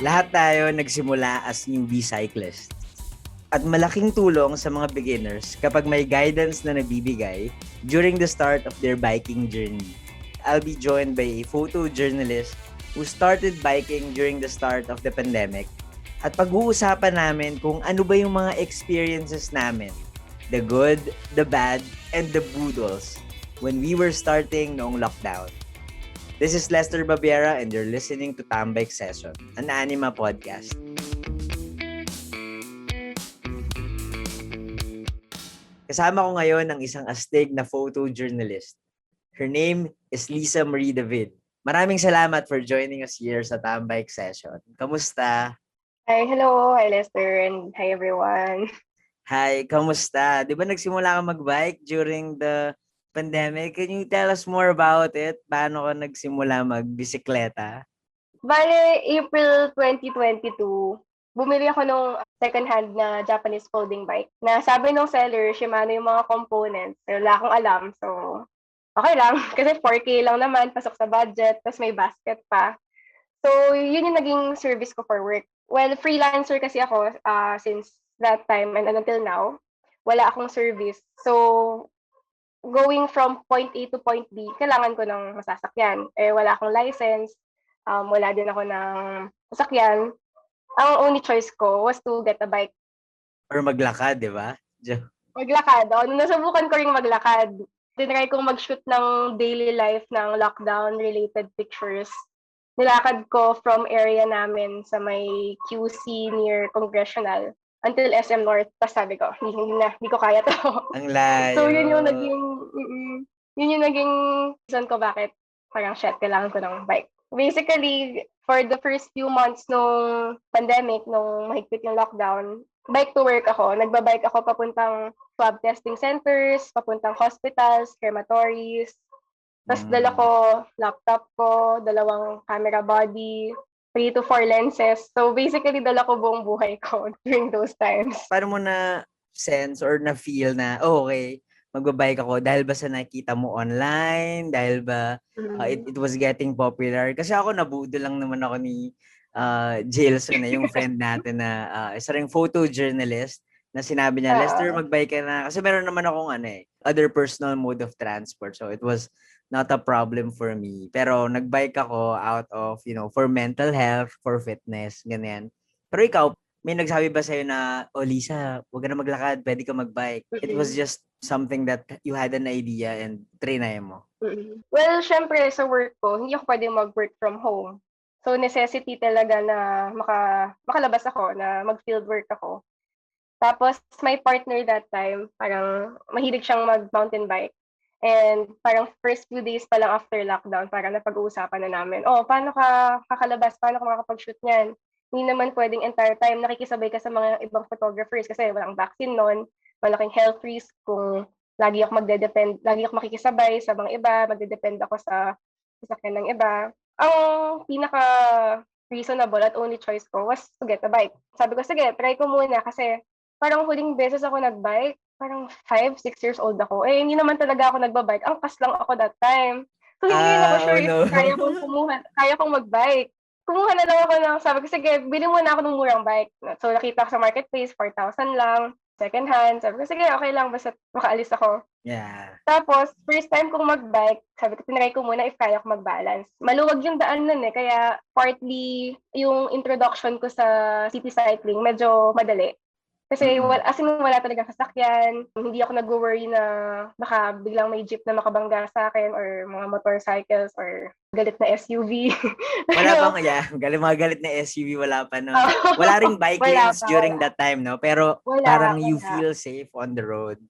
Lahat tayo nagsimula as newbie cyclists. At malaking tulong sa mga beginners kapag may guidance na nabibigay during the start of their biking journey. I'll be joined by a photojournalist who started biking during the start of the pandemic. At pag-uusapan namin kung ano ba yung mga experiences namin, the good, the bad, and the boodles when we were starting noong lockdown. This is Lester Babiera and you're listening to Tambike Session, an anima podcast. Kasama ko ngayon ang isang astig na photojournalist. Her name is Lisa Marie David. Maraming salamat for joining us here sa Tambike Session. Kamusta? Hi, hello. Hi, Lester, and hi, everyone. Hi, kamusta? Di ba nagsimula ka mag-bike during the pandemic? Can you tell us more about it? Paano ka nagsimula magbisikleta? Bale, April 2022, bumili ako nung second-hand na Japanese folding bike na sabi nung seller, Shimano yung mga components. Pero wala akong alam, so okay lang. Kasi 4K lang naman, pasok sa budget, tapos may basket pa. So, yun yung naging service ko for work. Well, freelancer kasi ako since that time and until now. Wala akong service. So, going from point A to point B, kailangan ko ng masasakyan. Wala akong license, wala din ako ng sasakyan. Ang only choice ko was to get a bike. Or maglakad, di ba? Maglakad. Nasubukan ko ring maglakad. Tinry kong mag-shoot ng daily life ng lockdown-related pictures. Nilakad ko from area namin sa may QC near Congressional until SM North. Tapos sabi ko, hindi ko kaya to. Ang layo. So, yun yung naging reason ko bakit parang shit, kailangan ko ng bike. Basically, for the first few months nung pandemic, nung mahigpit yung lockdown, bike to work ako. Nagbabike ako papuntang swab testing centers, papuntang hospitals, crematories. Tapos dala ko laptop ko, 2 camera body, 3 to 4 lenses. So basically, dala ko buong buhay ko during those times. Paano mo na sense or na feel na, okay, magbabike ako dahil ba sa nakita mo online? Dahil ba it was getting popular? Kasi ako nabudo lang naman ako ni Jailson, yung friend natin na isa ring photojournalist na sinabi niya, Lester, magbike ka na. Kasi meron naman akong other personal mode of transport. So it was not a problem for me. Pero nagbike ako out of, for mental health, for fitness, ganyan. Pero ikaw, may nagsabi ba sa'yo na, Lisa, huwag ka na maglakad, pwede ka magbike? It was just something that you had an idea and trinay mo. Well, syempre sa work ko, hindi ako pwede mag-work from home. So necessity talaga na makalabas ako, na mag-field work ako. Tapos my partner that time, parang mahilig siyang mag-mountain bike. And parang first few days pa lang after lockdown, parang napag-uusapan na namin, paano ka kakalabas? Paano ka makakapag-shoot niyan? Hindi naman pwedeng entire time nakikisabay ka sa mga ibang photographers kasi walang vaccine nun, malaking health risk kung lagi ako makikisabay sa mga iba, magde-depend ako sa sasakyan ng iba. Ang pinaka reasonable at only choice ko was to get a bike. Sabi ko, sige, try ko muna kasi parang huling beses ako nag-bike, parang 5, 6 years old ako. Hindi naman talaga ako nagbabike. Angkas lang ako that time. So, hindi rin ako sure if kaya kong mag-bike. Kumuha na lang ako sabi ko, sige, bili muna ako ng murang bike. So, nakita ko sa marketplace, 4,000 lang, second hand. Sabi ko, sige, okay lang, basta makaalis ako. Yeah. Tapos, first time kong mag-bike, sabi ko, tinry ko muna if kaya ko mag-balance. Maluwag yung daan nun kaya partly yung introduction ko sa city cycling, medyo madali. Kasi wala talagang sasakyan. Hindi ako nag-worry na baka biglang may jeep na makabangga sa akin or mga motorcycles or galit na SUV. Wala bang, mga galit na SUV, wala pa, no? Wala ring bike lanes during that time, no? Pero parang you feel safe on the road.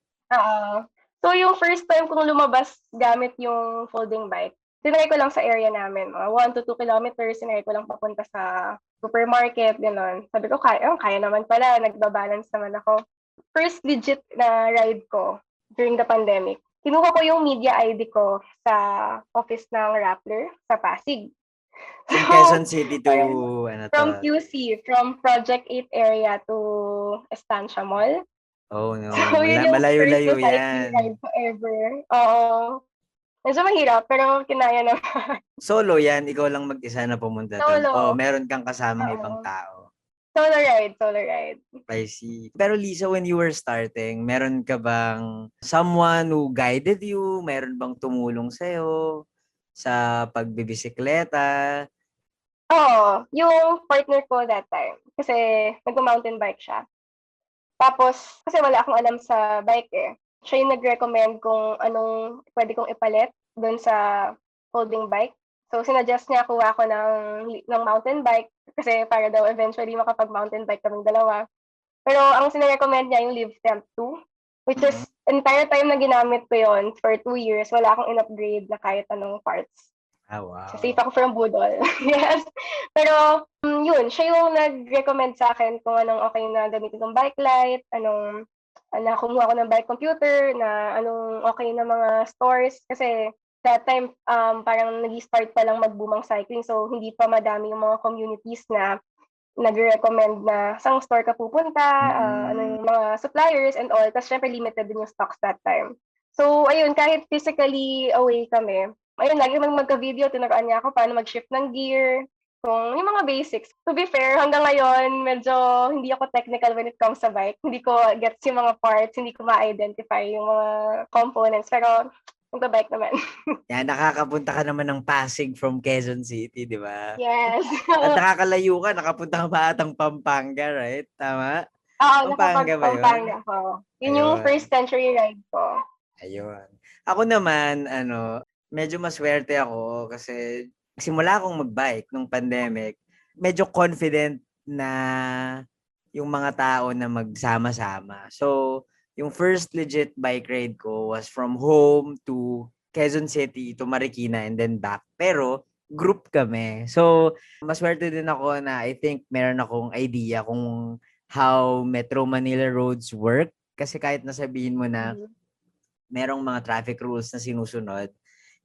So yung first time kong lumabas gamit yung folding bike, tinry ko lang sa area namin, mga 1 to 2 kilometers, tinry ko lang papunta sa supermarket, gano'n. Sabi ko, kaya naman pala, nagbabalance naman ako. First legit na ride ko during the pandemic, kinuha ko yung media ID ko sa office ng Rappler sa Pasig. So, Quezon City to, from QC, from Project 8 area to Estancia Mall. Oh, no. So, yun yung Malayo-layo first yan. ride ko ever. Oo. Medyo mahirap, pero kinaya naman. Solo yan, ikaw lang mag-isa na pumunta doon. O Solo. meron kang kasamang ibang Oo. tao. Solo ride, solo ride. I see. Pero Lisa, when you were starting, meron ka bang someone who guided you? Meron bang tumulong sa'yo sa pagbibisikleta? Oo, yung partner ko that time. Kasi nagmo-mountain bike siya. Tapos, kasi wala akong alam sa bike eh. Siya yung nag-recommend kung anong pwede kong ipalit doon sa folding bike. So, sinuggest niya kuha ako ng mountain bike kasi para daw eventually makapag-mountain bike kaming dalawa. Pero ang sinerecommend niya yung Live Temp 2, which is entire time na ginamit ko yon for 2 years, wala akong in-upgrade na kahit anong parts. Ah, So, safe wow. ako from budol. Yes. Pero, yun, siya yung nag-recommend sa akin kung anong okay na gamitin kong bike light, na kumuha ko ng bike computer, na anong okay na mga stores. Kasi that time, parang nag-start pa lang mag-boom ang cycling. So, hindi pa madami yung mga communities na nag-recommend na saan store ka pupunta, ano Mm. yung mga suppliers and all. Tapos syempre limited din yung stocks that time. So ayun, kahit physically away kami, ayun, lagi magka-video, tinuruan niya ako paano mag-shift ng gear, kung yung mga basics. To be fair, hanggang ngayon, medyo hindi ako technical when it comes sa bike. Hindi ko gets yung mga parts, hindi ko ma-identify yung mga components. Pero magba-bike naman. Yan, nakakapunta ka naman ng Pasig from Quezon City, di ba? Yes. At nakakalayo ka, nakapunta ka pa atang Pampanga, right? Tama? Oo, Pampanga ba yun? nakapag-Pampanga ako. Yun yung Ayun. first century ride ko. Ayun. Ako naman, medyo maswerte ako kasi simula akong mag-bike nung pandemic, medyo confident na yung mga tao na magsama-sama. So, yung first legit bike ride ko was from home to Quezon City to Marikina and then back. Pero, group kami. So, maswerte din ako na I think meron akong idea kung how Metro Manila roads work. Kasi kahit nasabihin mo na Mhm. merong mga traffic rules na sinusunod,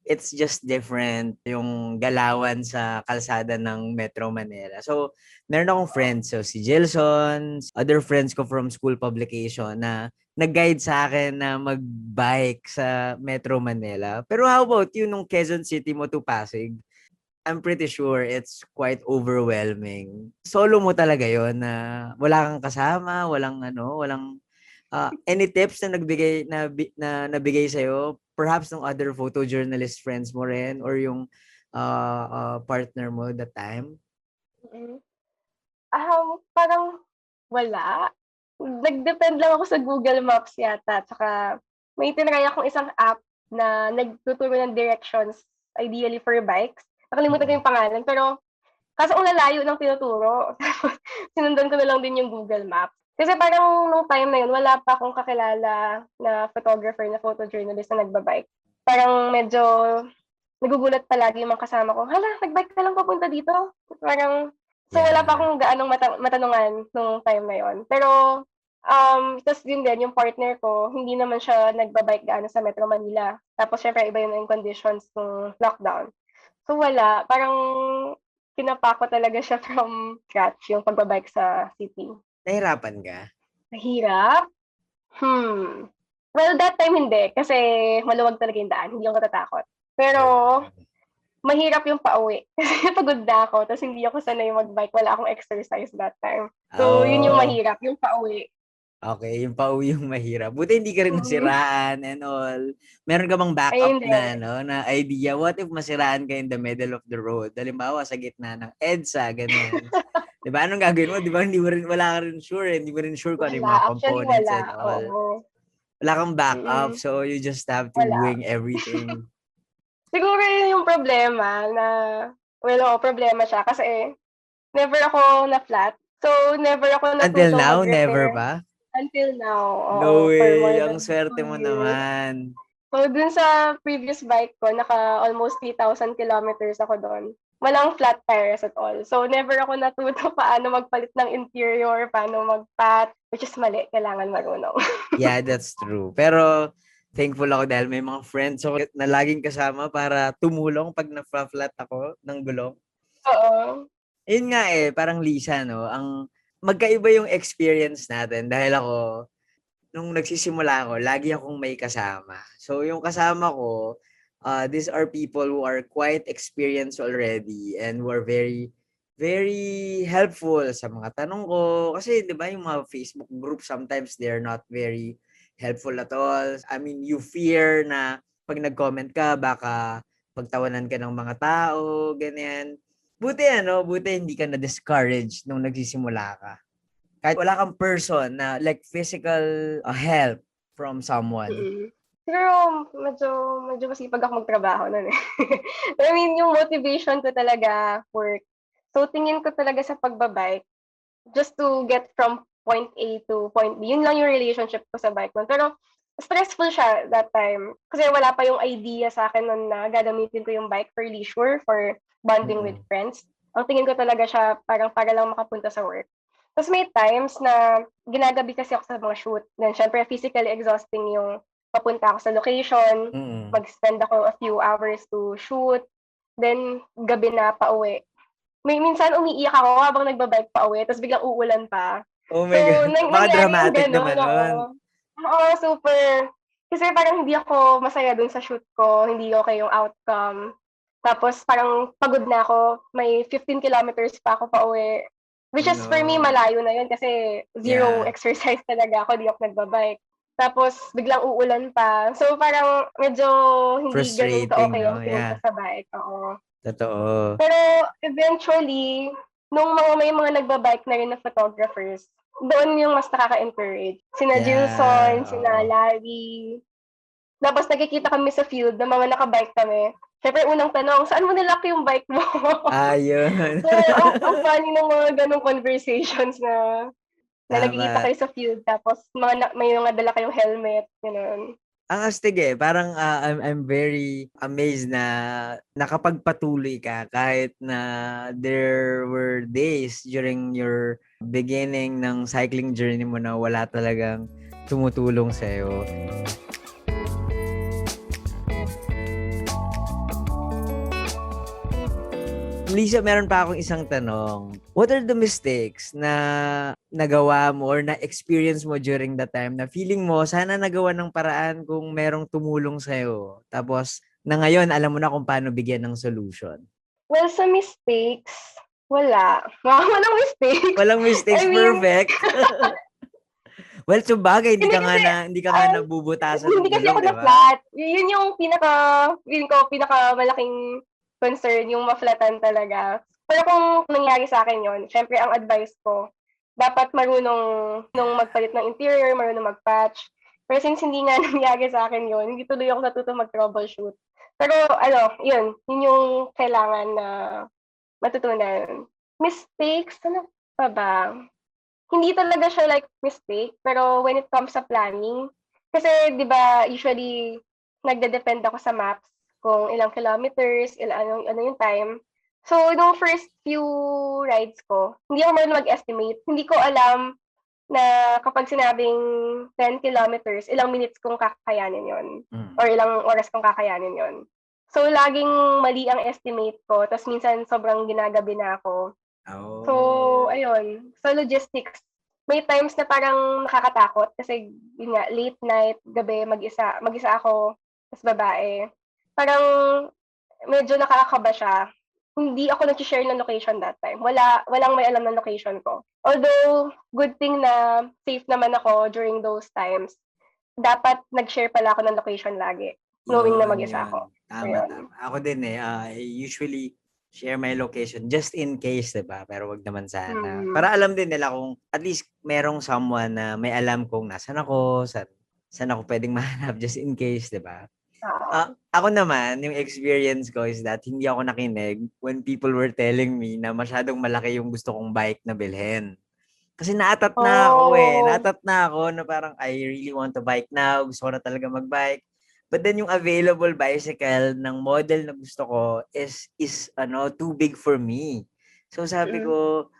it's just different yung galawan sa kalsada ng Metro Manila. So, meron akong friends, so si Jelson, other friends ko from school publication na nag-guide sa akin na mag-bike sa Metro Manila. Pero how about you nung Quezon City mo to Pasig? I'm pretty sure it's quite overwhelming. Solo mo talaga yon na wala kang kasama, walang any tips na nabigay sa perhaps ng other photojournalist friends mo rin or yung partner mo that time? Mm. Parang wala. Nag-depend lang ako sa Google Maps yata, tsaka may tinry akong isang app na nagtuturo ng directions, ideally for bikes. Nakalimutan ko yung pangalan, pero kaso ang lalayo ng tinuturo. Sinundan ko na lang din yung Google Maps. Kasi parang nung time na yun, wala pa akong kakilala na photographer, na photojournalist na nagbabike. Parang medyo nagugulat palagi yung mga kasama ko, hala, nagbike ka lang papunta dito? Parang, so wala pa Yeah. akong gaanong matanungan nung time na yon. Pero, tas yun din, yung partner ko, hindi naman siya nagbabike gaano sa Metro Manila. Tapos syempre, iba yun yung conditions ng lockdown. So wala, parang kinapa ko talaga siya from scratch, yung pagbabike sa city. Nahirapan ka? Mahirap? Well, that time hindi, kasi maluwag talaga yung daan, hindi ako natatakot. Pero, Ayun. mahirap yung pauwi. Kasi pagod na ako, tapos hindi ako sanay mag-bike, wala akong exercise that time. So, yun yung Oh, mahirap, yung pauwi. okay. Yung pauwi yung mahirap. Buti hindi ka rin Mm. nasiraan and all. Meron ka bang backup Ayun na, din. na idea? What if masiraan ka in the middle of the road? Halimbawa, sa gitna ng EDSA, ganyan. Di ba? Anong gagawin mo? Di ba? Wala ka rin sure. Hindi mo rin sure kung ano yung Wala, mga actually components wala, and all. oo. Wala kang backup, Mm, so you just have to wala. wing everything. Siguro yun yung problema na, well, oo, problema siya kasi never ako na-flat. So, never ako Until natutong now, never mag-repair pa? until now, oo, No for more way! Ang than swerte 2 mo years. naman. So, dun sa previous bike ko, naka almost 3,000 kilometers ako doon. Walang flat tires at all. So, never ako natuto paano magpalit ng interior, paano mag-pat, which is mali, kailangan marunong. Yeah, that's true. Pero thankful ako dahil may mga friends ako na laging kasama para tumulong pag na-flat ako ng gulong. Oo. Yun nga parang Lisa, no? Magkaiba yung experience natin dahil ako, nung nagsisimula ako, lagi akong may kasama. So, yung kasama ko, these are people who are quite experienced already and who are very, very helpful sa mga tanong ko. Kasi, di ba, yung mga Facebook group, sometimes they're not very helpful at all. I mean, you fear na pag nag-comment ka, baka pagtawanan ka ng mga tao, ganyan. Buti hindi ka na-discourage nung nagsisimula ka. Kahit wala kang person na like physical help from someone. Siguro medyo masipag ako magtrabaho nun eh. I mean, yung motivation ko talaga work. So tingin ko talaga sa pagbabike just to get from point A to point B. Yun lang yung relationship ko sa bike nun. Pero stressful siya that time. Kasi wala pa yung idea sa akin nun na gagamitin ko yung bike for leisure, for bonding with friends. Ang tingin ko talaga siya parang para lang makapunta sa work. Tapos may times na ginagabi kasi ako sa mga shoot. Then syempre physically exhausting yung papunta ako sa location, mag-spend ako a few hours to shoot, then gabi na pauwi. Minsan umiiyak ako habang nagbabike pauwi, tapos biglang uulan pa. Oh my God. Baka dramatic naman nun. Oo, super. Kasi parang hindi ako masaya dun sa shoot ko, hindi okay yung outcome. Tapos parang pagod na ako, may 15 kilometers pa ako pauwi. Which is for me, malayo na yun kasi zero exercise talaga ako, di ako nagbabike. Tapos biglang uulan pa. So parang medyo hindi ganun ka-okay yung pumunta sa bike. Oo. Totoo. Pero eventually, nung may mga nagbabike na rin na photographers, doon yung mas nakaka-encourage. Sina Gilson, sina Larry. Tapos nakikita kami sa field na mga nakabike kami. Siyempre, unang tanong, saan mo nilak yung bike mo? Ayun. So, ang funny ng mga ganong conversations na nagkikita kayo sa field, tapos may mga dala kayong helmet, gano'n. Ang astig eh. Parang I'm very amazed na nakapagpatuloy ka kahit na there were days during your beginning ng cycling journey mo na wala talagang tumutulong sa'yo. Lisa, meron pa akong isang tanong. What are the mistakes na nagawa mo or na-experience mo during the time na feeling mo, sana nagawa ng paraan kung merong tumulong sa'yo? Tapos, na ngayon, alam mo na kung paano bigyan ng solution. Well, sa mistakes, wala. Walang mistakes. Walang mistakes, perfect. Well, sabagay, hindi ka nga nabubutasan ng hindi kasi gulong, ako diba? na-flat. Yun yung pinakamalaking concern, yung ma-flatan talaga. Pero kung nangyari sa akin yun, syempre ang advice ko, dapat marunong magpalit ng interior, marunong mag-patch. Pero since hindi nga nangyari sa akin yun, hindi tuloy ako natuto mag-troubleshoot. Pero yun yung kailangan na matutunan. Mistakes, ano pa ba? Hindi talaga siya like mistake, pero when it comes sa planning, kasi 'di ba usually nagde-depend ako sa maps kung ilang kilometers, ano yung time. So nung first few rides ko, hindi ako marunong mag-estimate. Hindi ko alam na kapag sinabing 10 kilometers, ilang minutes kong kakayanin yon or ilang oras kong kakayanin yon. So laging mali ang estimate ko, tapos minsan sobrang ginagabi na ako. Oh. So, ayun. Sa logistics, may times na parang nakakatakot kasi yun nga, late night, gabi, mag-isa ako, tas babae. Parang medyo nakakaba siya. Hindi ako nag-share ng location that time. Walang may alam ng location ko. Although, good thing na safe naman ako during those times. Dapat nag-share pala ako ng location lagi, knowing na mag-isa ako. Tama. Ako din I usually share my location just in case, diba? Pero wag naman sana. Para alam din nila kung at least merong someone na may alam kung nasan ako, saan ako pwedeng mahanap just in case, diba? Ako naman, yung experience ko is that hindi ako nakinig when people were telling me na masyadong malaki yung gusto kong bike na bilhin. Kasi naatat na ako Naatat na ako na parang I really want to bike now. Gusto ko na talaga mag-bike. But then yung available bicycle ng model na gusto ko is too big for me. So sabi ko,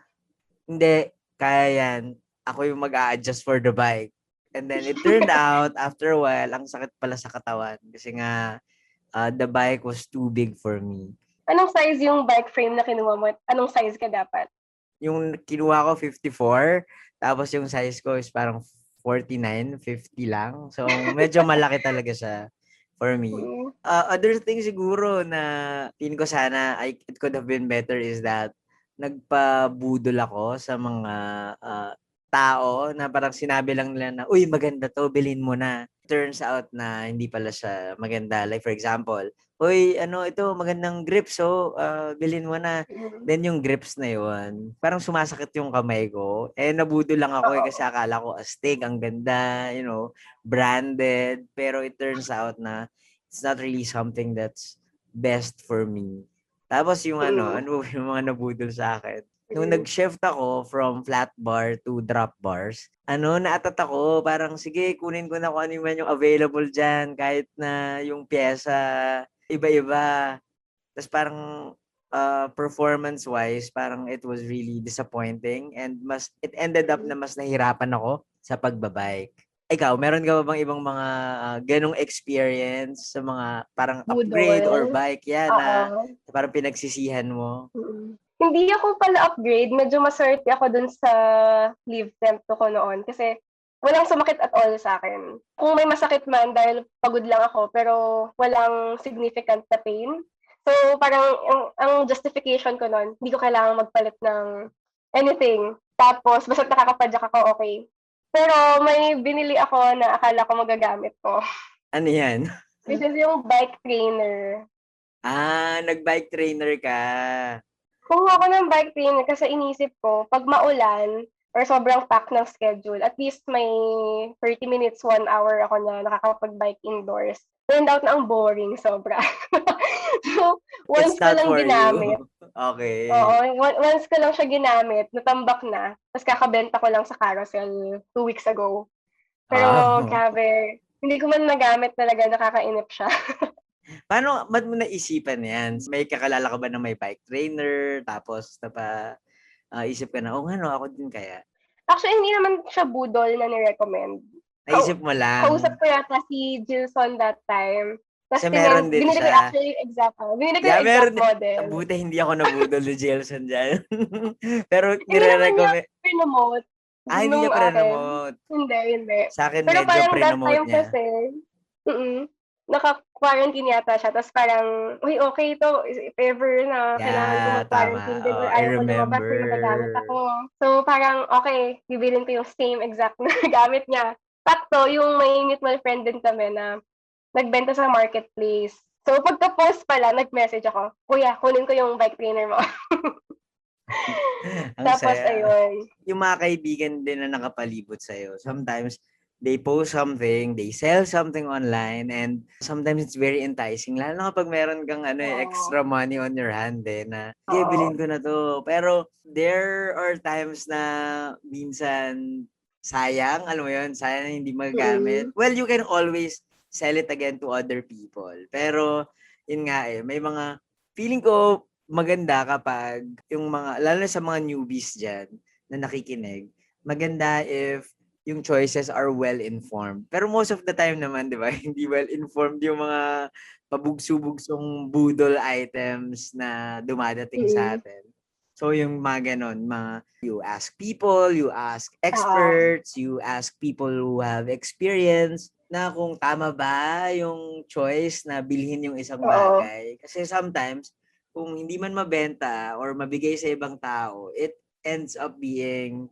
hindi, kaya yan. Ako yung mag-a-adjust for the bike. And then it turned out, after a while, ang sakit pala sa katawan. Kasi nga, the bike was too big for me. Anong size yung bike frame na kinuha mo? Anong size ka dapat? Yung kinuha ko, 54. Tapos yung size ko is parang 49, 50 lang. So, medyo malaki talaga siya for me. Mm. Other thing siguro na tingin ko sana it could have been better is that nagpabudol ako sa mga tao na parang sinabi lang nila na, uy, maganda to, bilhin mo na. Turns out na hindi pala siya maganda. Like for example, uy, ano, ito, magandang grips, so bilhin mo na. Mm. Then yung grips na yun, parang sumasakit yung kamay ko. Eh, nabudol lang ako kasi Oo. akala ko astig, ang ganda, branded. Pero it turns out na it's not really something that's best for me. Tapos yung Mm. yung mga nabudol sa akin. Nung Mm. nag-shift ako from flat bar to drop bars, naatat ako, parang sige, kunin ko na kung ano man yung available dyan, kahit na yung pyesa, iba-iba. Tapos parang performance-wise, parang it was really disappointing and it ended up na mas nahirapan ako sa pagbabike. Ikaw, meron ka ba bang ibang mga ganong experience sa mga parang upgrade or Budol. bike yan na Oo. parang pinagsisihan mo? Mm. Hindi ako pala upgrade, medyo maswerte ako dun sa leave temp ko noon kasi walang sumakit at all sa akin. Kung may masakit man dahil pagod lang ako pero walang significant na pain. So parang ang justification ko nun, hindi ko kailangang magpalit ng anything. Tapos basta't nakakapadyak ako, okay. Pero may binili ako na akala ko magagamit ko. Ano yan? This is yung bike trainer. Nag-bike trainer ka. Kumuha ako ng bike trainer kasi inisip ko, pag maulan or sobrang pack ng schedule, at least may 30 minutes, 1 hour ako na nakakapag-bike indoors. Turned out na ang boring, sobra. So, It's once ko not lang for ginamit. you. Okay. Oo, once ko lang siya ginamit, natambak na, tapos kakabenta ko lang sa Carousel 2 weeks ago. Pero Ah. grabe, hindi ko man nagamit talaga, nakakainip siya. Ba't mo naisipan yan? May kakalala ka ba na may bike trainer? Tapos isip ka na, oh nga no, ako din kaya. Actually, hindi naman siya budol na ni-recommend. Naisip mo Kausap lang. ko yata si Gilson that time. Tapos Kasi meron din binili ko siya. binili ko Yeah, yung exact meron. model. Buti hindi ako nabudol ni Jelson dyan. Pero Hindi naman niya nire-recommend. prinomote Hindi niya nung akin. pre-promote. Hindi. Sa akin Pero medyo parang that pre-promote time niya. kasi, naka-quarantine yata siya. Tapos parang, uy, okay ito. If ever na kailangan ko Yeah, mag-quarantine tama. din or I ayaw ko lumabas, remember. may magagamit ako. So parang, okay, bibilin ko yung same exact na gamit niya. Sakto, yung may mutual friend din kami na nagbenta sa marketplace. So pagka-post pala, nag-message ako, kuya, kunin ko yung bike trainer mo. Ang Tapos saya. ayun. Yung mga kaibigan din na nakapalibot sa'yo, sometimes they post something, they sell something online, and sometimes it's very enticing. Lalo na kapag meron kang extra money on your hand na, okay, bilhin ko na to. Pero there are times na minsan sayang, alam mo yun, sayang na hindi magagamit. Well, you can always sell it again to other people. Pero, yun nga may mga, feeling ko, maganda kapag yung mga, lalo na sa mga newbies dyan na nakikinig, maganda if yung choices are well-informed. Pero most of the time naman, di ba, hindi well-informed yung mga pabugso-bugsong budol items na dumadating sa atin. So yung mga ganon, you ask people, you ask experts, you ask people who have experience na kung tama ba yung choice na bilhin yung isang bagay. Kasi sometimes, kung hindi man mabenta or mabigay sa ibang tao, it ends up being,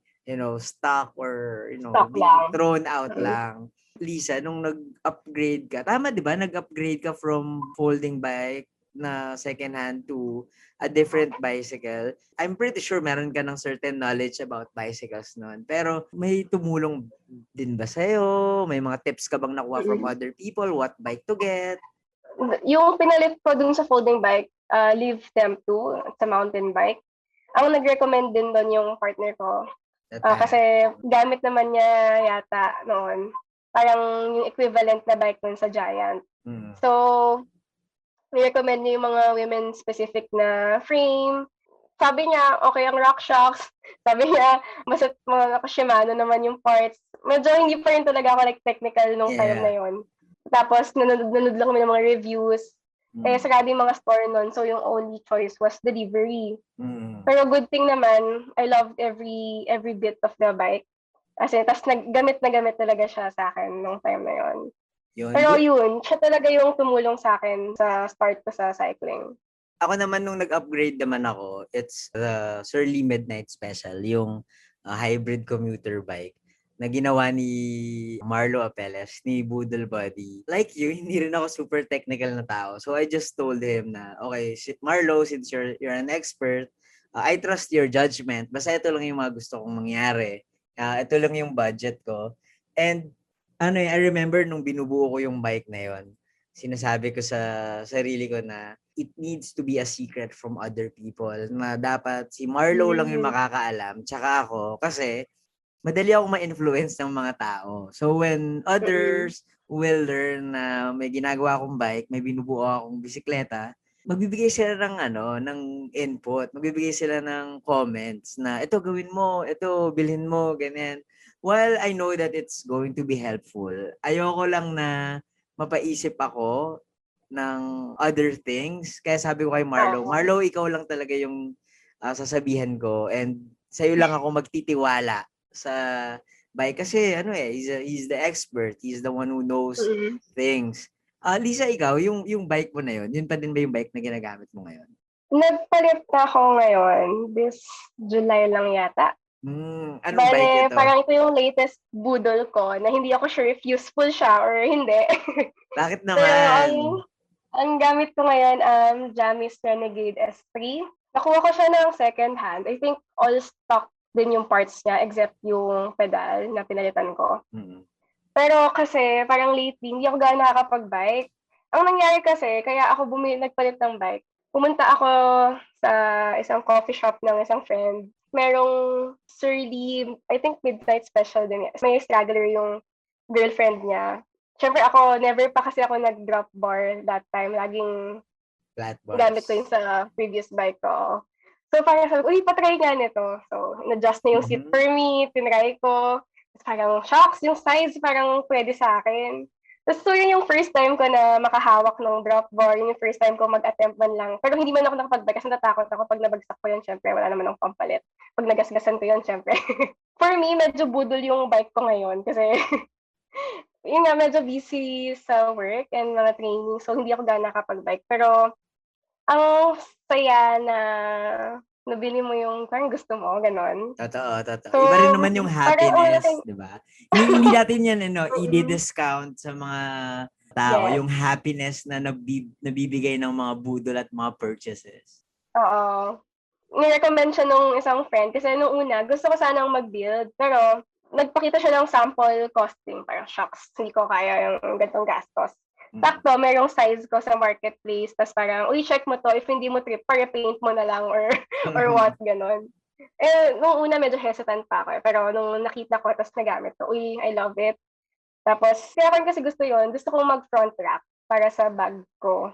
stock or, being thrown out lang. Lisa, nung nag-upgrade ka, tama di ba? Nag-upgrade ka from folding bike na second hand to a different bicycle. I'm pretty sure meron ka ng certain knowledge about bicycles noon. Pero may tumulong din ba sa'yo? May mga tips ka bang nakuha from other people? What bike to get? Yung pinalit ko dun sa folding bike, Leave Temp 2 sa mountain bike. Ang nag-recommend din doon yung partner ko. Kasi gamit naman niya yata noon. Parang yung equivalent na bike nun sa Giant. So, ni-recommend niya yung mga women-specific na frame. Sabi niya, okay ang RockShox. Sabi niya, mga Shimano naman yung parts. Medyo hindi pa rin talaga ako technical nung time na yon. Tapos, nanood lang kami ng mga reviews. Sarado yung mga store nun. So, yung only choice was delivery. Pero good thing naman, I loved every bit of the bike. Kasi, tas gamit na gamit talaga siya sa akin nung time na yon. Yun. Pero yun, siya talaga yung tumulong sa akin sa start ko sa cycling. Ako naman nung nag-upgrade naman ako, it's the Surly Midnight Special, yung hybrid commuter bike na ginawa ni Marlo Apeles, ni Boodle Body. Like you, hindi rin ako super technical na tao. So I just told him na, okay, Marlo, since you're an expert, I trust your judgment. Basta ito lang yung mga gusto kong mangyari. Ito lang yung budget ko. And I remember nung binubuo ko yung bike na yon, sinasabi ko sa sarili ko na it needs to be a secret from other people, na dapat si Marlo lang yung makakaalam, tsaka ako, kasi madali ako ma-influence ng mga tao. So when others will learn na may ginagawa akong bike, may binubuo akong bisikleta, magbibigay sila ng input, magbibigay sila ng comments na ito gawin mo, ito bilhin mo, ganyan. While I know that it's going to be helpful, ayoko lang na mapaisip ako ng other things. Kaya sabi ko kay Marlo, Marlo, ikaw lang talaga yung sasabihan ko, and sa'yo lang ako magtitiwala sa bike kasi he's the expert, he's the one who knows things. Lisa, ikaw, yung bike mo na yun pa din ba yung bike na ginagamit mo ngayon? Nagpalit na ako ngayon, this July lang yata. Anong bike ito? Parang ito yung latest Boodle ko na hindi ako sure if useful siya or hindi. Bakit naman? Pero ang gamit ko ngayon, Jamis Renegade S3. Nakuha ko siya ng second hand. I think all stock din yung parts niya except yung pedal na pinalitan ko. Pero kasi parang lately, hindi ako gaano nakakapag-bike. Ang nangyari kasi, kaya ako nagpalit ng bike. Pumunta ako sa isang coffee shop ng isang friend. Merong Surly, I think midnight special din. May straggler yung girlfriend niya. Siyempre ako, never pa kasi ako nag-drop bar that time. Laging flat bars. Gamit ko yung sa previous bike ko. So parang sabi ko, uy, patry nga nito. So, na-adjust na yung seat for me, tinry ko. Parang shocks, yung size parang pwede sa akin. So yun yung first time ko na makahawak ng drop bar. Yun yung first time ko mag-attempt man lang. Pero hindi man ako nakapag-bike kasi natakot ako pag nabagsak ko yun, syempre, wala naman akong pampalit. Pag nagasgasan ko yun, syempre. For me, medyo budol yung bike ko ngayon kasi yun nga, medyo busy sa work and mga training. So hindi ako gana nakapag-bike. Pero ang saya na nabili mo yung parang gusto mo, ganon. Totoo. So, Iba rin naman yung happiness, di ba? Hindi natin yan, i-discount sa mga tao, yung happiness na nabibigay ng mga budol at mga purchases. Oo. Nirecommend siya nung isang friend kasi nung una, gusto ko sanang mag-build, pero nagpakita siya ng sample costing. Parang, shocks, hindi ko kaya yung gantong gastos. Sakto, merong size ko sa marketplace, tapos parang, uy, check mo to, if hindi mo trip, pa-repaint mo na lang or what, ganon. Nung una, medyo hesitant pa ako, pero nung nakita ko, tapos nagamit ko, uy, I love it. Tapos, kaya ko kasi gusto kong mag-front wrap para sa bag ko.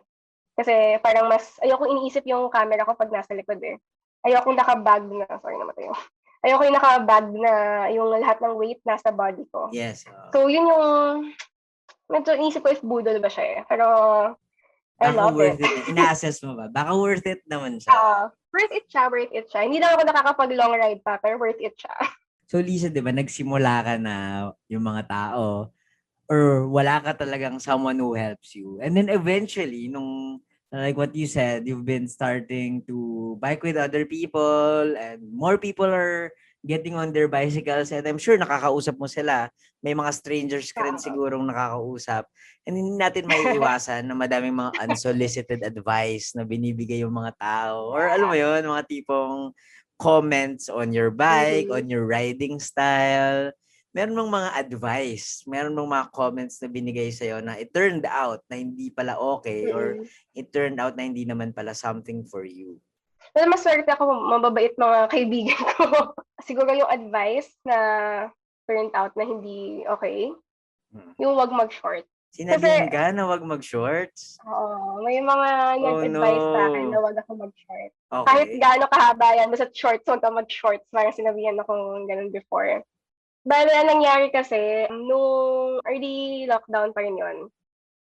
Kasi parang ayoko iniisip yung camera ko pag nasa likod eh. Ayoko naka-bag na, sorry naman yun. Ayoko yung naka-bag na yung lahat ng weight nasa body ko. Yes. So, yun yung medyo inisip ko if budol ba siya eh. Pero, I love worth it. Ina-assess mo ba? Baka worth it naman siya. Worth it siya. Hindi lang ako nakakapag long ride pa, pero worth it siya. So Lisa, di ba, nagsimula ka na yung mga tao or wala ka talagang someone who helps you. And then eventually, like what you said, you've been starting to bike with other people and more people are getting on their bicycles, and I'm sure nakakausap mo sila. May mga strangers ka rin sigurong nakakausap. And hindi natin maiiwasan na madaming mga unsolicited advice na binibigay yung mga tao. Or alam mo yun, mga tipong comments on your bike, on your riding style. Meron mong mga advice, meron mong mga comments na binigay sa'yo na it turned out na hindi pala okay or it turned out na hindi naman pala something for you. Well, maswerte ako, mababait mga kaibigan ko. Siguro yung advice na turned out na hindi okay, yung wag mag-short. Sinabihan ka na wag mag-shorts? Oo, may mga nag-advise sa akin na wag ako mag-short. Okay. Kahit gaano kahaba yan, basta shorts, wag ka mag-shorts. Parang sinabihan ako ganun before. Bale, nangyari kasi, nung early lockdown pa rin yun,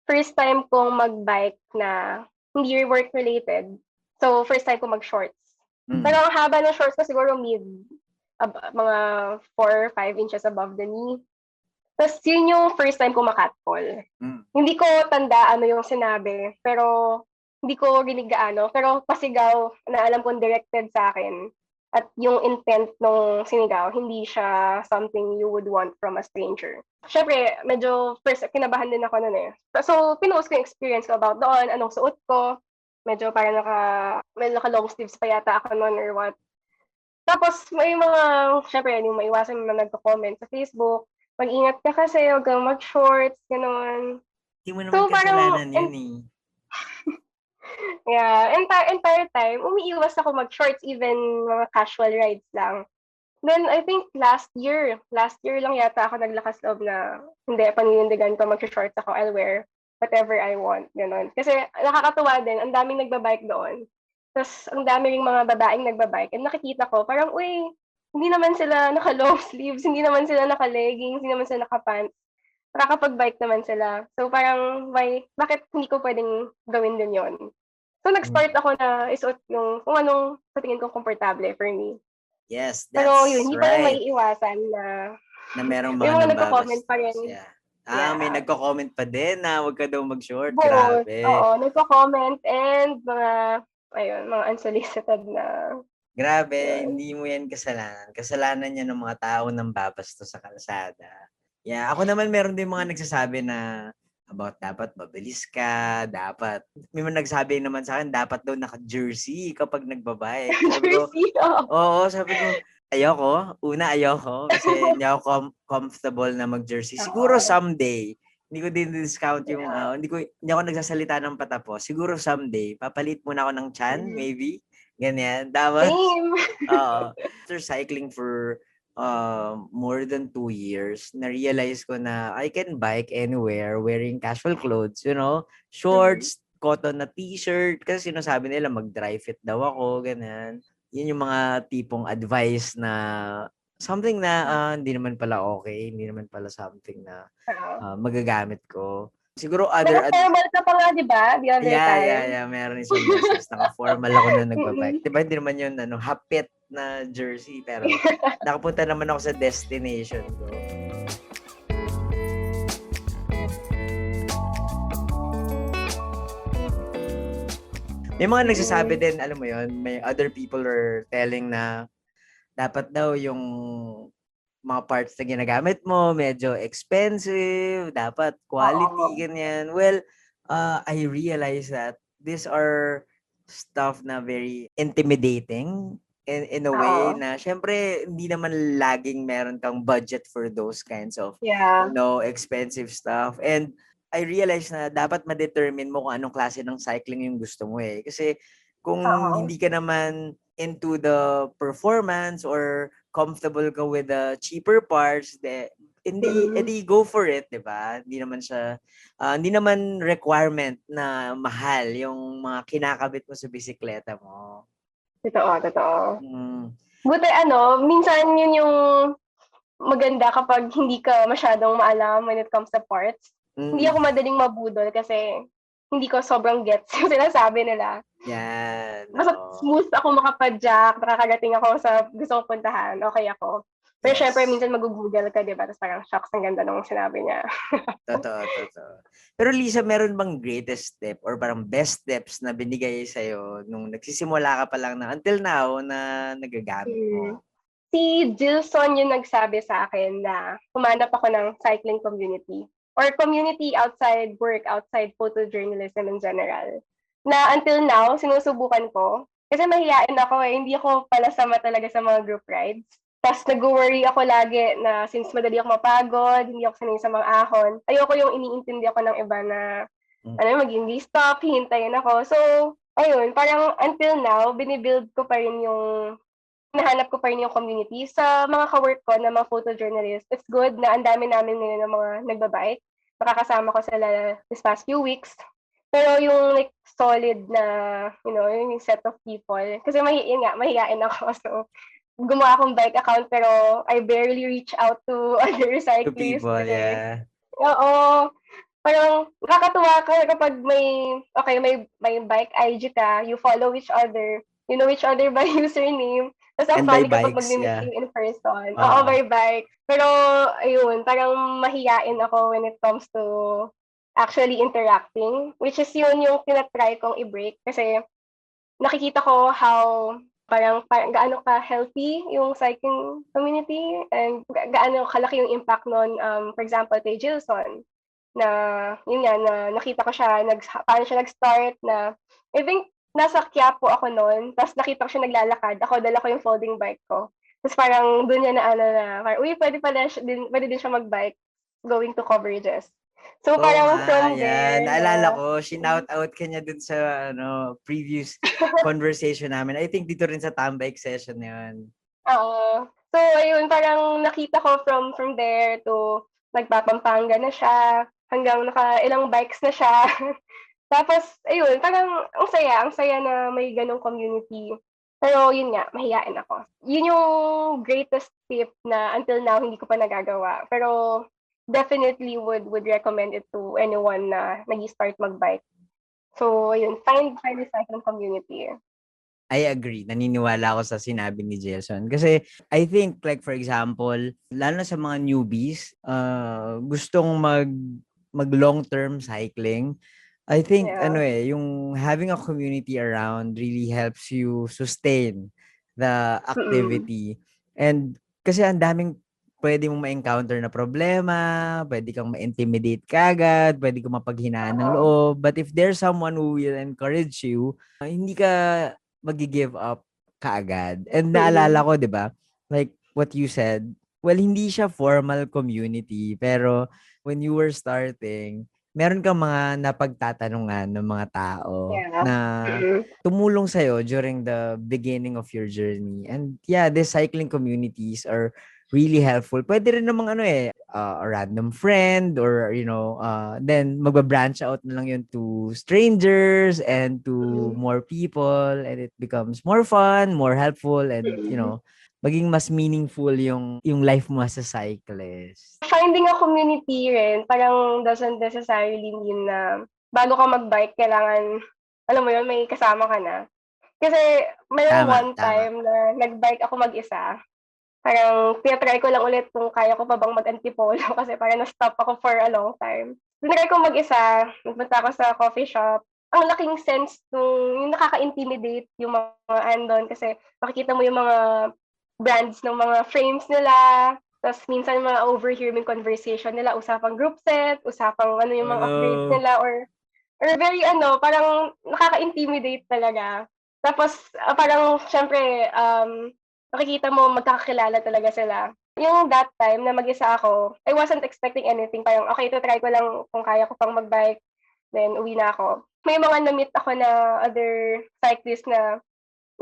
first time kong mag-bike na hindi work-related. So, first time ko mag-shorts. Pero ang haba ng shorts ko siguro mga 4 or 5 inches above the knee. Tapos yun yung first time ko makatcall. Hindi ko tanda ano yung sinabi, pero hindi ko rinig gaano. Pero pasigaw na alam kong directed sa akin. At yung intent nung sinigaw, hindi siya something you would want from a stranger. Syempre, medyo first kinabahan din ako nun eh. So, pinost ko yung experience ko about doon, anong suot ko. Medyo parang may naka long sleeves pa yata ako nun or what. Tapos may mga, syempre, yung maiwasan mga nagko-comment sa Facebook, mag-ingat ka kasi, huwag kang mag-shorts, gano'n. Hindi mo naman So, parang, kasalanan yun eh. yeah, entire time, umiiwas ako mag-shorts, even mga casual rides lang. Then, I think last year lang yata ako naglakas loob na, hindi, paninindigan ko, mag-shorts ako, I'll wear whatever I want, gano'n. Kasi nakakatuwa din, ang daming nagbabike doon. Tapos, ang dami ring mga babaeng nagbabike. And nakikita ko, parang, uy, hindi naman sila naka-long sleeves, hindi naman sila naka-leggings, hindi naman sila naka-pants. Nakakapag-bike naman sila. So, parang, bakit hindi ko pwedeng gawin din yon? So, nag-start ako na isuot yung kung anong sa tingin ko komportable for me. Yes, Pero yun, that's hindi pa rin right. maiiwasan na Na merong may mga mga nagko-comment pa rin. nambabastos. Yeah. May nagko-comment pa din na huwag ka daw mag-short. Both. Grabe. Oo, nagko-comment and mga unsolicited na. Grabe, Yun. hindi mo yan kasalanan. Kasalanan yan ng mga tao nang babastos sa kalsada. Yeah, ako naman meron din mga nagsasabi na about dapat mabilis ka, dapat. May mga nagsabi naman sa akin, dapat daw naka-jersey kapag nagbabike. Sabi ko, Jersey, oo, sabi ko, ayoko. Kasi hindi ako comfortable na mag-jersey. Siguro someday, hindi ko din discount yung, hindi ako nagsasalita ng patapos. Siguro someday, papalit muna ako ng tiyan, maybe. Ganyan. Tapos, Same. after cycling for more than 2 years, na-realize ko na I can bike anywhere wearing casual clothes, shorts, cotton na t-shirt, kasi sinasabi nila mag-dry fit daw ako, ganyan. Yun yung mga tipong advice na something na hindi naman pala okay, hindi naman pala something na magagamit ko. Siguro Naka-formal ka pa nga, di ba? The other time. Yeah. Meron isang beses. Naka-formal ako na nagbabike. Di ba, hindi naman yun, hapit na jersey. Pero, nakapunta naman ako sa destination ko. May mga nagsasabi din, alam mo yun, may other people are telling na dapat daw yung mga parts na ginagamit mo, medyo expensive, dapat quality, ganyan. Well, I realize that these are stuff na very intimidating in a way na syempre hindi naman laging meron kang budget for those kinds of expensive stuff. And I realize na dapat ma-determine mo kung anong klase ng cycling yung gusto mo eh. Kasi kung hindi ka naman into the performance or comfortable ka with the cheaper parts, edi go for it, 'di ba? Hindi naman requirement na mahal yung mga kinakabit mo sa bisikleta mo. Totoo. Buti minsan yun yung maganda kapag hindi ka masyadong maalam when it comes to parts. Hindi ako madaling mabudol kasi hindi ko sobrang gets yung sinasabi nila. Yan. Basta smooth ako makapag-jack, nakakagating ako sa gusto kong puntahan, okay ako. Pero syempre, minsan mag-google ka, di ba? Tapos parang, shocks, ang ganda nung sinabi niya. Totoo. Pero Lisa, meron bang greatest step or parang best steps na binigay sa'yo nung nagsisimula ka pa lang na until now na nagagamit mo? Si Gilson yung nagsabi sa akin na humanap ako ng cycling community or community outside work, outside photojournalism in general. Na until now, sinusubukan ko. Kasi mahihain ako eh. Hindi ako pala sama talaga sa mga group rides. Tapos nag-worry ako lagi na since madali ako mapagod, hindi ako sanay sa mga ahon, ayoko yung iniintindi ako ng iba na mag-hindi stop, hihintayin ako. So, ayun, parang until now, binibuild ko pa rin nahanap ko pa rin yung community. Sa mga ka-work ko na mga photojournalists, it's good na ang dami namin ngayon ng mga nagbabike. Makakasama ko sila this past few weeks. Pero yung solid na, yung set of people, kasi mahihain ako. So, gumawa akong bike account pero I barely reach out to other cyclists. To people, yeah. Oo. Parang nakakatuwa ka kapag may bike IG ka, you follow each other, you know each other by username. Mas ang And by funny kapag bikes, magmi-meet yeah. kayo in person. Oo, Oo. by bike. Pero, ayun, parang mahiyain ako when it comes to actually interacting. Which is yun yung tinatry kong i-break. Kasi nakikita ko how parang gaano ka-healthy yung cycling community and gaano kalaki yung impact nun, for example, kay Jilson na yun nga, na nakita ko siya, paano siya nag-start na, I think, nasa Quiapo ako noon, tapos nakita ko siya naglalakad, ako dala ko yung folding bike ko. Tapos parang doon niya na ano na, parang, uy, pwede din siya mag-bike going to coverages. So Oo parang nga, from yan. there Naalala na, ko, shinout out ka niya dun sa previous conversation namin. I think dito rin sa Tambike session na yun. oo. So ayun, parang nakita ko from there to nagpapampanga na siya, hanggang naka-ilang bikes na siya. Tapos ayun, parang ang saya na may gano'ng community. Pero yun nga, mahiyain ako. Yun yung greatest tip na until now hindi ko pa nagagawa. Pero definitely would recommend it to anyone na nag-start mag-bike. So ayun, find a cycling community. I agree. Naniniwala ako sa sinabi ni Jason. Kasi I think like for example, lalo na sa mga newbies, gustong mag long-term cycling, I think Yeah. yung having a community around really helps you sustain the Mm-mm. activity. And kasi ang daming pwede mong ma-encounter na problema, pwede kang ma-intimidate kagad, pwede kang mapaghinaan ng Oo. loob. But if there's someone who will encourage you, hindi ka magi-give up kaagad. And naalala Mm. ko, 'di ba? Like what you said, well, hindi siya formal community, pero when you were starting, meron kang mga napagtatanungan ng mga tao Yeah. na Mm. tumulong sa'yo during the beginning of your journey. And yeah, these cycling communities are really helpful. Pwede rin namang a random friend or then magba-branch out na lang yun to strangers and to Mm. more people, and it becomes more fun, more helpful, and Mm. maging mas meaningful yung life mo as a cyclist. Finding a community rin parang doesn't necessarily mean na bago ka mag-bike kailangan, alam mo yun, may kasama ka na. Kasi merong Tama, one tama. time na nag-bike ako mag-isa. Parang tina-try ko lang ulit kung kaya ko pa bang mag-antipolo kasi parang na-stop ako for a long time. Tinry ko mag-isa, nagpunta ako sa coffee shop. Ang laking sense yung nakaka-intimidate yung mga andon kasi makikita mo yung mga brands ng mga frames nila. Tapos minsan mga overhear yung conversation nila, usapang group set, usapang ano yung Oh mga upgrades no. nila or very parang nakaka-intimidate talaga. Tapos parang syempre makikita mo magkakakilala talaga sila. Yung that time na mag-isa ako, I wasn't expecting anything. Parang okay, try ko lang kung kaya ko pang mag-bike, then uwi na ako. May mga na-meet ako na other cyclists na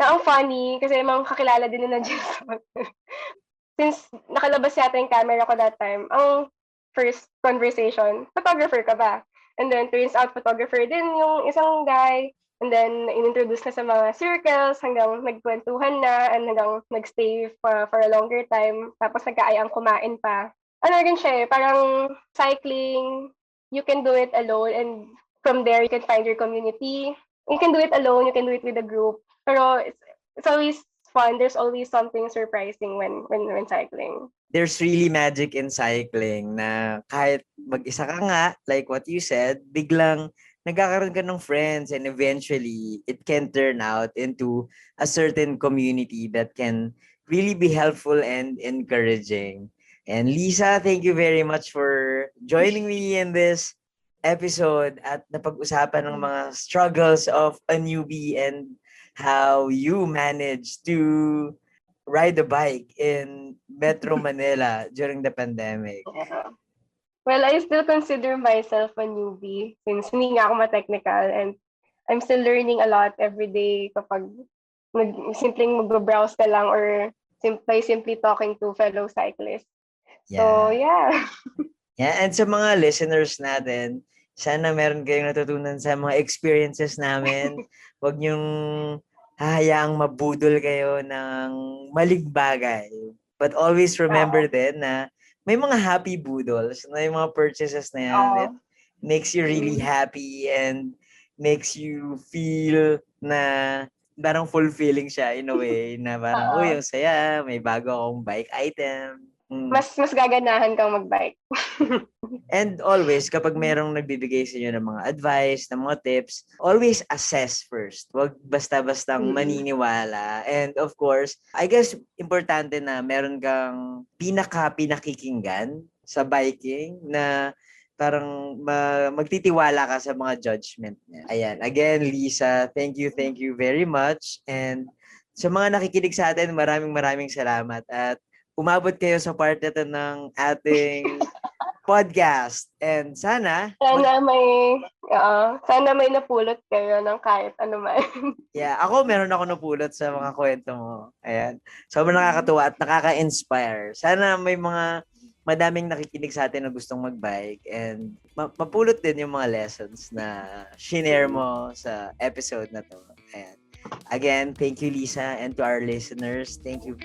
ang funny kasi mga kakilala din nila Jason. Since nakalabas yata yung camera ko that time, ang first conversation, photographer ka ba? And then turns out photographer din yung isang guy. And then inintroduce na sa mga circles hanggang nagkwentuhan na and hanggang nagstay for a longer time. Tapos nagkaayang kumain pa. Ano rin siya parang cycling, you can do it alone and from there you can find your community. You can do it alone, you can do it with a group. Pero it's always fun. There's always something surprising when cycling. There's really magic in cycling na kahit mag-isa ka nga, like what you said, biglang nagkakaroon ka ng friends and eventually it can turn out into a certain community that can really be helpful and encouraging. And Lisa, thank you very much for joining me in this episode at napag-usapan ng mga struggles of a newbie and how you manage to ride a bike in Metro Manila during the pandemic. Yeah. Well, I still consider myself a newbie since hindi nga ako ma-technical and I'm still learning a lot every day kapag simpleng mag-browse ka lang or simply talking to fellow cyclists. So, Yeah. yeah. Yeah, and sa mga listeners natin, sana meron kayong natutunan sa mga experiences namin. Huwag niyong hahayaang mabudol kayo ng maling bagay. But always remember Oo. din na may mga happy budol na yung mga purchases na yan. Oo. It makes you really Mm. happy and makes you feel na parang fulfilling siya in a way na parang, uy, Oo. ang saya, may bago akong bike item. Mas gaganahan kang mag-bike. And always, kapag merong nagbibigay sa inyo ng mga advice, ng mga tips, always assess first. Huwag basta-bastang maniniwala. And of course, I guess, importante na meron kang pinakikinggan sa biking na parang magtitiwala ka sa mga judgment niya. Ayan. Again, Lisa, thank you very much. And sa mga nakikinig sa atin, maraming salamat. At umabot kayo sa part na to ng ating podcast. And sana may napulot kayo ng kahit ano man. meron ako napulot sa mga kwento mo. Ayan. Sobrang nakakatuwa at nakaka-inspire. Sana may madaming nakikinig sa atin na gustong mag-bike and mapulot din yung mga lessons na shinare mo sa episode na to. Ayan. Again, thank you, Lisa, and to our listeners, thank you.